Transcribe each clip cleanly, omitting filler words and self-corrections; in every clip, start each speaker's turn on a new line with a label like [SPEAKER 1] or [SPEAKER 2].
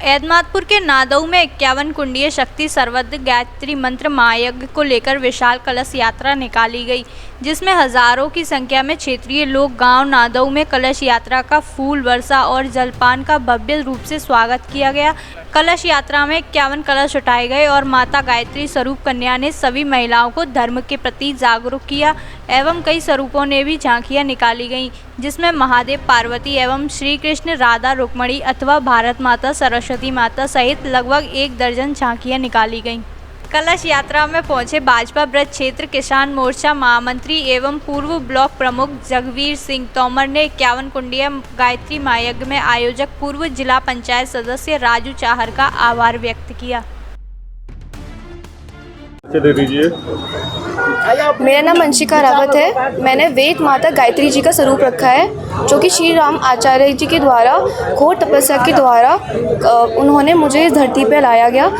[SPEAKER 1] एदमातपुर के नादऊ में 51 कुंडीय शक्ति सर्वद गायत्री मंत्र महायज्ञ को लेकर विशाल कलश यात्रा निकाली गई, जिसमें हजारों की संख्या में क्षेत्रीय लोग गांव नादऊ में कलश यात्रा का फूल वर्षा और जलपान का भव्य रूप से स्वागत किया गया। कलश यात्रा में 51 कलश उठाए गए और माता गायत्री स्वरूप कन्या ने सभी महिलाओं को धर्म के प्रति जागरूक किया एवं कई स्वरूपों ने भी झांकियां निकाली गईं, जिसमें महादेव पार्वती एवं श्री कृष्ण राधा रुक्मणी अथवा भारत माता सरस्वती माता सहित लगभग 1 दर्जन झांकियां निकाली गईं। कलश यात्रा में पहुंचे भाजपा ब्रज क्षेत्र किसान मोर्चा महामंत्री एवं पूर्व ब्लॉक प्रमुख जगवीर सिंह तोमर ने 51 कुंडीय गायत्री महायज्ञ में आयोजक पूर्व जिला पंचायत सदस्य राजू चाहर का आभार व्यक्त किया।
[SPEAKER 2] मेरा नाम अंशिका रावत है। मैंने वेद माता गायत्री जी का स्वरूप रखा है, जो कि श्री राम आचार्य जी के द्वारा घोर तपस्या के द्वारा उन्होंने मुझे इस धरती पर लाया गया,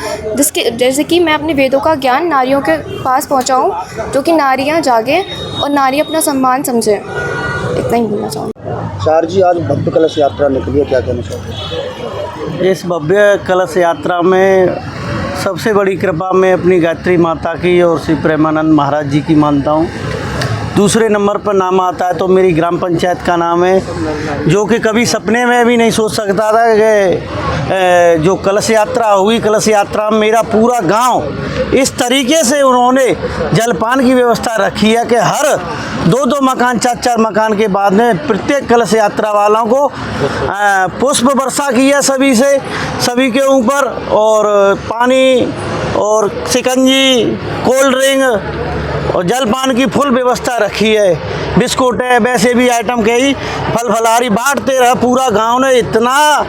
[SPEAKER 2] जैसे कि मैं अपने वेदों का ज्ञान नारियों के पास पहुंचाऊं, जो कि नारियां जागें और नारी अपना सम्मान समझे। इतना ही बोलना चाहूँगा।
[SPEAKER 3] चार जी, आज भव्य कलश यात्रा निकली है, क्या कहना चाहते हैं?
[SPEAKER 4] इस भव्य कलश यात्रा में सबसे बड़ी कृपा मैं अपनी गायत्री माता की और श्री प्रेमानंद महाराज जी की मानता हूँ। दूसरे नंबर पर नाम आता है तो मेरी ग्राम पंचायत का नाम है, जो कि कभी सपने में भी नहीं सोच सकता था कि जो कलश यात्रा हुई, कलश यात्रा में मेरा पूरा गांव इस तरीके से उन्होंने जलपान की व्यवस्था रखी है कि हर 2-2 मकान 4-4 मकान के बाद में प्रत्येक कलश यात्रा वालों को पुष्प वर्षा की है सभी के ऊपर, और पानी और शिकंजी, कोल्ड ड्रिंक और जलपान की फुल व्यवस्था रखी है। बिस्कुट है, वैसे भी आइटम के ही फल फलहारी बांटते रहे। पूरा गांव ने इतना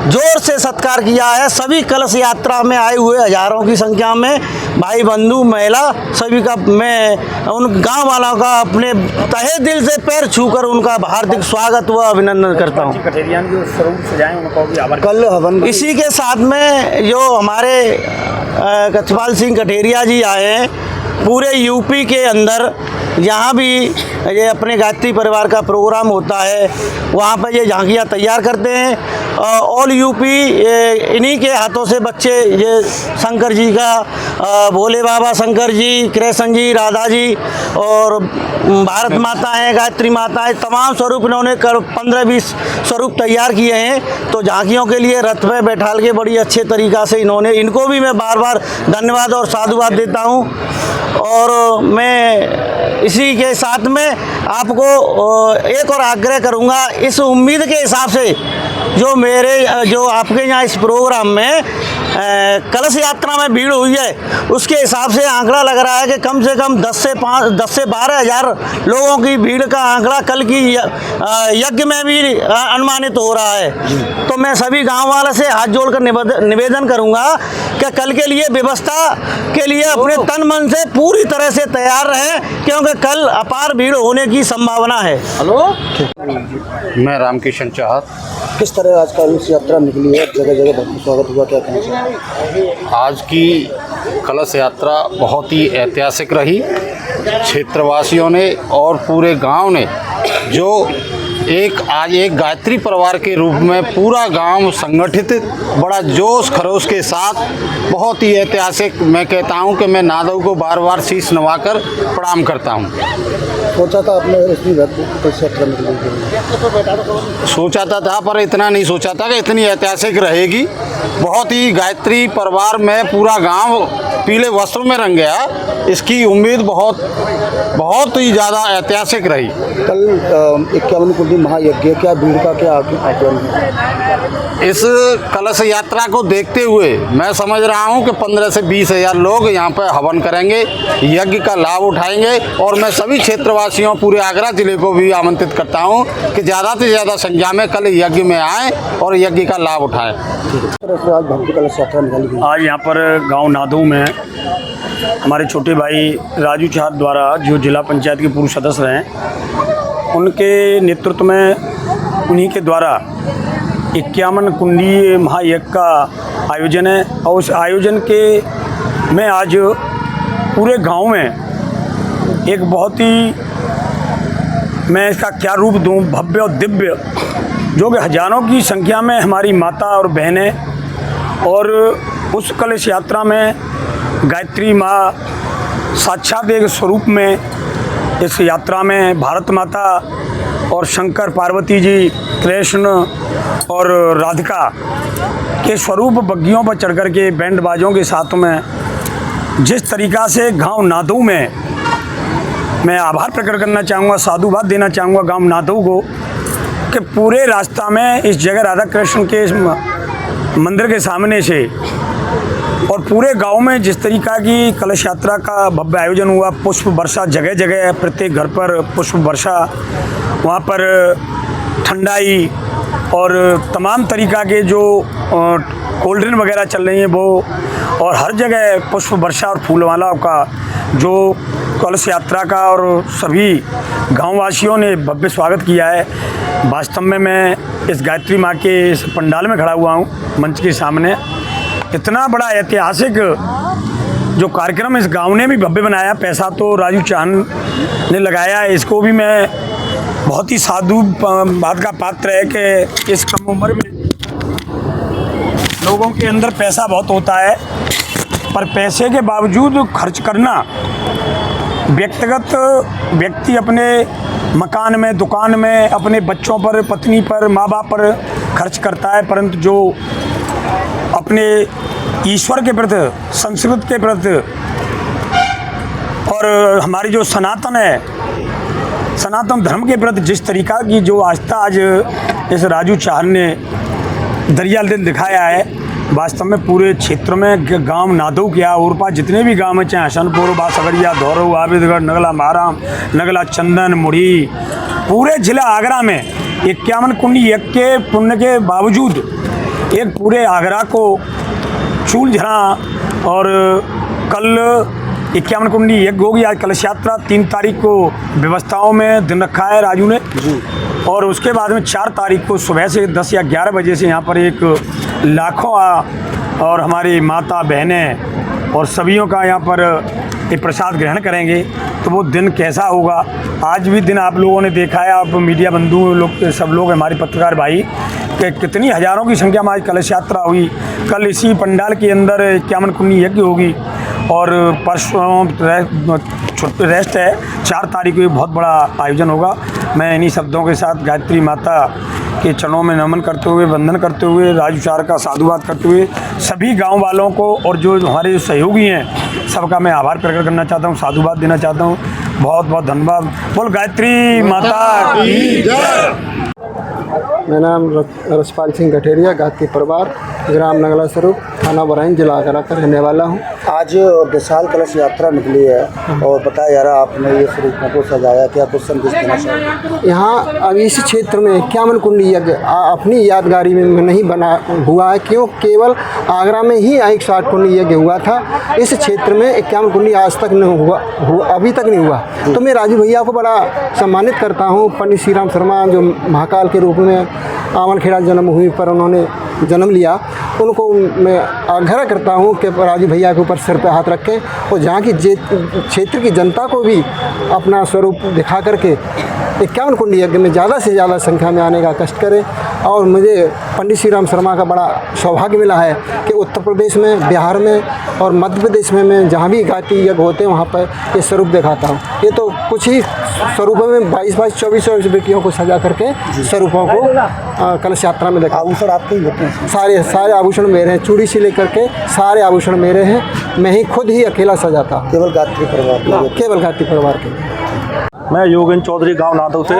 [SPEAKER 4] जोर से सत्कार किया है। सभी कलश यात्रा में आए हुए हजारों की संख्या में भाई बंधु महिला सभी का मैं उन गांव वालों का अपने तहे दिल से पैर छूकर उनका हार्दिक स्वागत व अभिनंदन करता हूं।
[SPEAKER 3] कल हवन
[SPEAKER 4] इसी के साथ में जो हमारे कछपाल सिंह कठेरिया जी आए हैं, पूरे यूपी के अंदर जहाँ भी ये अपने गायत्री परिवार का प्रोग्राम होता है वहाँ पर ये झांकियाँ तैयार करते हैं। ऑल यूपी इन्हीं के हाथों से बच्चे ये शंकर जी का भोले बाबा शंकर जी, कृष्ण जी, राधा जी और भारत माता हैं, गायत्री माता है, तमाम स्वरूप इन्होंने 15-20 स्वरूप तैयार किए हैं। तो झांकियों के लिए रथ पे बैठाल के बड़ी अच्छे तरीक़ा से इनको भी मैं बार बार धन्यवाद और साधुवाद देता हूँ। और मैं इसी के साथ में आपको एक और आग्रह करूंगा, इस उम्मीद के हिसाब से जो आपके यहाँ इस प्रोग्राम में कलश यात्रा में भीड़ हुई है, उसके हिसाब से आंकड़ा लग रहा है कि कम से कम 10 से 12 हज़ार लोगों की भीड़ का आंकड़ा कल की यज्ञ में भी अनुमानित हो रहा है। तो मैं सभी गांव वालों से हाथ जोड़कर निवेदन करूंगा कि कल के लिए व्यवस्था के लिए अपने तन मन से पूरी तरह से तैयार रहें, क्योंकि कल अपार भीड़ होने की संभावना है।
[SPEAKER 3] हेलो,
[SPEAKER 5] मैं रामकिशन चाहत।
[SPEAKER 3] किस तरह आज कलश यात्रा निकली है, जगह जगह भव्य स्वागत हुआ, क्या कहना चाहते हैं?
[SPEAKER 5] आज की कलश यात्रा बहुत ही ऐतिहासिक रही। क्षेत्रवासियों ने और पूरे गांव ने जो आज एक गायत्री परिवार के रूप में पूरा गांव संगठित बड़ा जोश खरोश के साथ बहुत ही ऐतिहासिक, मैं कहता हूं कि मैं नादऊ को बार बार शीश नवाकर प्रणाम करता हूं।
[SPEAKER 3] सोचा था आपने इतनी कलश यात्रा निकली?
[SPEAKER 5] सोचा था पर इतना नहीं सोचा था कि इतनी ऐतिहासिक रहेगी। बहुत ही गायत्री परिवार में पूरा गांव पीले वस्त्रों में रंग गया, इसकी उम्मीद बहुत ही ज़्यादा ऐतिहासिक रही।
[SPEAKER 3] कल 51 कुंडी महायज्ञ, क्या भीड़ का क्या आकलन है?
[SPEAKER 5] इस कलश यात्रा को देखते हुए मैं समझ रहा हूं कि 15 से 20 हज़ार लोग यहां पर हवन करेंगे, यज्ञ का लाभ उठाएंगे। और मैं सभी क्षेत्रवासियों, पूरे आगरा जिले को भी आमंत्रित करता हूं कि ज़्यादा से ज़्यादा संख्या में कल यज्ञ में आएँ और यज्ञ का लाभ उठाएँ।
[SPEAKER 3] आज भव्य कलश यात्रा निकाली गई।
[SPEAKER 6] आज यहाँ पर गांव नादऊ में हमारे छोटे भाई राजू चाहत द्वारा, जो जिला पंचायत के पूर्व सदस्य हैं, उनके नेतृत्व में उन्हीं के द्वारा 51 कुंडी महायज्ञ का आयोजन है। और उस आयोजन के में आज पूरे गांव में एक बहुत ही, मैं इसका क्या रूप दूं, भव्य और दिव्य, जो कि हजारों की संख्या में हमारी माता और बहनें और उस कलश यात्रा में गायत्री माँ साक्षात एक स्वरूप में इस यात्रा में भारत माता और शंकर पार्वती जी, कृष्ण और राधिका के स्वरूप बग्गियों पर चढ़कर के बैंड बाजों के साथ में जिस तरीक़ा से गांव नादऊ में मैं आभार प्रकट करना चाहूँगा, साधुवाद देना चाहूँगा गांव नादऊ को कि पूरे रास्ता में इस जगह राधा कृष्ण के इस मंदिर के सामने से और पूरे गांव में जिस तरीक़ा की कलश यात्रा का भव्य आयोजन हुआ, पुष्प वर्षा जगह जगह, प्रत्येक घर पर पुष्प वर्षा, वहाँ पर ठंडाई और तमाम तरीक़ा के जो कोल्ड ड्रिंक वगैरह चल रही हैं वो, और हर जगह पुष्प वर्षा और फूलमाला का जो कलश यात्रा का और सभी गांववासियों ने भव्य स्वागत किया है। वास्तव में मैं इस गायत्री माँ के इस पंडाल में खड़ा हुआ हूँ, मंच के सामने। इतना बड़ा ऐतिहासिक जो कार्यक्रम इस गांव ने भी भव्य बनाया, पैसा तो राजू चाहन ने लगाया है, इसको भी मैं बहुत ही साधु बात का पात्र है कि इस कम उम्र में लोगों के अंदर पैसा बहुत होता है, पर पैसे के बावजूद खर्च करना व्यक्ति अपने मकान में, दुकान में, अपने बच्चों पर, पत्नी पर, माँ बाप पर खर्च करता है, परंतु जो अपने ईश्वर के प्रति, संस्कृत के प्रति और हमारी जो सनातन धर्म के प्रति जिस तरीक़ा की जो आस्था आज इस राजू चाहन ने दरिया दिल दिखाया है, वास्तव में पूरे क्षेत्र में गांव नादऊ क्या और पास जितने भी गांव हैं, चाहे हसनपुर, बासगरिया, धौरव, आबिदगढ़, नगला महाराम, नगला चंदन, मुड़ी, पूरे जिला आगरा में 51 कुंडी यज्ञ के पुण्य के बावजूद एक पूरे आगरा को चूल झरा। और कल 51 कुंडी यज्ञ होगी, आज कलश यात्रा 3 तारीख को व्यवस्थाओं में दिन रखा है राजू ने, और उसके बाद में 4 तारीख को सुबह से 10 या 11 बजे से यहाँ पर एक लाखों और हमारी माता बहनें और सभियों का यहाँ पर एक प्रसाद ग्रहण करेंगे। तो वो दिन कैसा होगा, आज भी दिन आप लोगों ने देखा है, आप मीडिया बंधु लोग, सब लोग, हमारे पत्रकार भाई, कि कितनी हज़ारों की संख्या में आज कलश यात्रा हुई। कल इसी पंडाल के अंदर 51 कुंडी यज्ञ होगी और परसों रेस्ट है, 4 तारीख को बहुत बड़ा आयोजन होगा। मैं इन्हीं शब्दों के साथ गायत्री माता के चरणों में नमन करते हुए, वंदन करते हुए, राजू चार का साधुवाद करते हुए सभी गांव वालों को और जो हमारे सहयोगी हैं सबका मैं आभार प्रकट करना चाहता हूं, साधुवाद देना चाहता हूं। बहुत बहुत धन्यवाद। बोल गायत्री माता की जय।
[SPEAKER 3] मेरा नाम रसपाल सिंह गठेरिया, गायत्री परिवार, ग्राम नगला स्वरूप, थाना बरैन, जिला आगरा का रहने वाला हूँ। आज विशाल कलश यात्रा निकली है और बताया जा रहा आपने ये स्वरूपों को सजाया, क्या कुछ संदेश देना चाहिए? यहाँ अब इस क्षेत्र में 51 कुंडी यज्ञ अपनी यादगारी में नहीं बना हुआ है, क्यों केवल आगरा में ही 160 कुंडी यज्ञ हुआ था। इस क्षेत्र में 51 कुंडी आज तक नहीं हुआ, अभी तक नहीं हुआ। तो मैं राजू भैया को बड़ा सम्मानित करता हूँ। पंडित श्री राम शर्मा जो महाकाल के रूप में आमलखेड़ा जन्मभूमि पर उन्होंने जन्म लिया, उनको मैं आग्रह करता हूं कि राजू भैया के ऊपर सिर पे हाथ रखें और जहां की क्षेत्र की जनता को भी अपना स्वरूप दिखा करके 51 कुंडी यज्ञ में ज़्यादा से ज़्यादा संख्या में आने का कष्ट करें। और मुझे पंडित श्री राम शर्मा का बड़ा सौभाग्य मिला है कि उत्तर प्रदेश में, बिहार में और मध्य प्रदेश में मैं जहाँ भी गायत्री यज्ञ होते हैं वहाँ पर ये स्वरूप दिखाता हूँ। ये तो कुछ ही स्वरूपों में 22-22, 24-24 बेटियों को सजा करके स्वरूपों को कलश यात्रा में देखा। आभूषण आपके ही होते हैं? सारे आभूषण मेरे हैं, चूड़ी से लेकर के सारे आभूषण मेरे हैं। मैं ही खुद ही अकेला सजाता हूँ, केवल गायत्री परिवार, केवल गायत्री परिवार के।
[SPEAKER 6] मैं योगेंद्र चौधरी, गांव नादऊ से।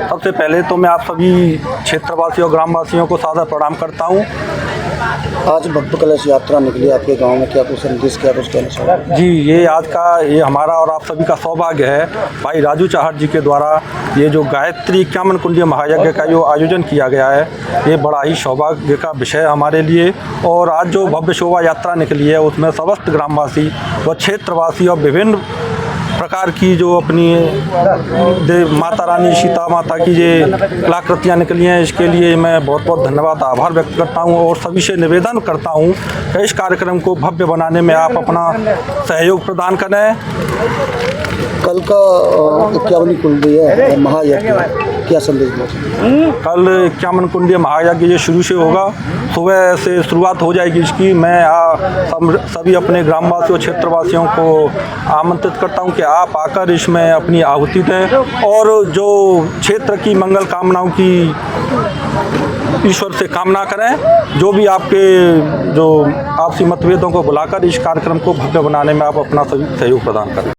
[SPEAKER 6] सबसे पहले तो मैं आप सभी क्षेत्रवासियों, ग्रामवासियों को सादर प्रणाम करता हूं।
[SPEAKER 3] आज भक्त कलश यात्रा निकली आपके गांव में, क्या कुछ संदेश, क्या कुछ कहना चाहिए?
[SPEAKER 6] जी, ये हमारा और आप सभी का सौभाग्य है, भाई राजू चाहर जी के द्वारा ये जो गायत्री 51 कुंडी महायज्ञ का जो आयोजन किया गया है, ये बड़ा ही सौभाग्य का विषय है हमारे लिए। और आज जो भव्य शोभा यात्रा निकली है उसमें समस्त ग्रामवासी व क्षेत्रवासी और विभिन्न प्रकार की जो अपनी माता रानी सीता माता की ये कलाकृतियाँ निकली हैं, इसके लिए मैं बहुत बहुत धन्यवाद, आभार व्यक्त करता हूँ और सभी से निवेदन करता हूँ कि इस कार्यक्रम को भव्य बनाने में आप अपना सहयोग प्रदान करें।
[SPEAKER 3] कल का 51 कुंडी है महायज्ञ, क्या संदेश दें?
[SPEAKER 6] कल 51 कुंडीय महायज्ञ ये शुरू से होगा, सुबह से शुरुआत हो जाएगी इसकी। मैं सभी अपने ग्रामवासियों क्षेत्रवासियों को आमंत्रित करता हूं कि आप आकर इसमें अपनी आहुति दें और जो क्षेत्र की मंगल कामनाओं की ईश्वर से कामना करें। जो भी आपके जो आपसी मतभेदों को बुलाकर इस कार्यक्रम को भव्य बनाने में आप अपना सहयोग प्रदान करें।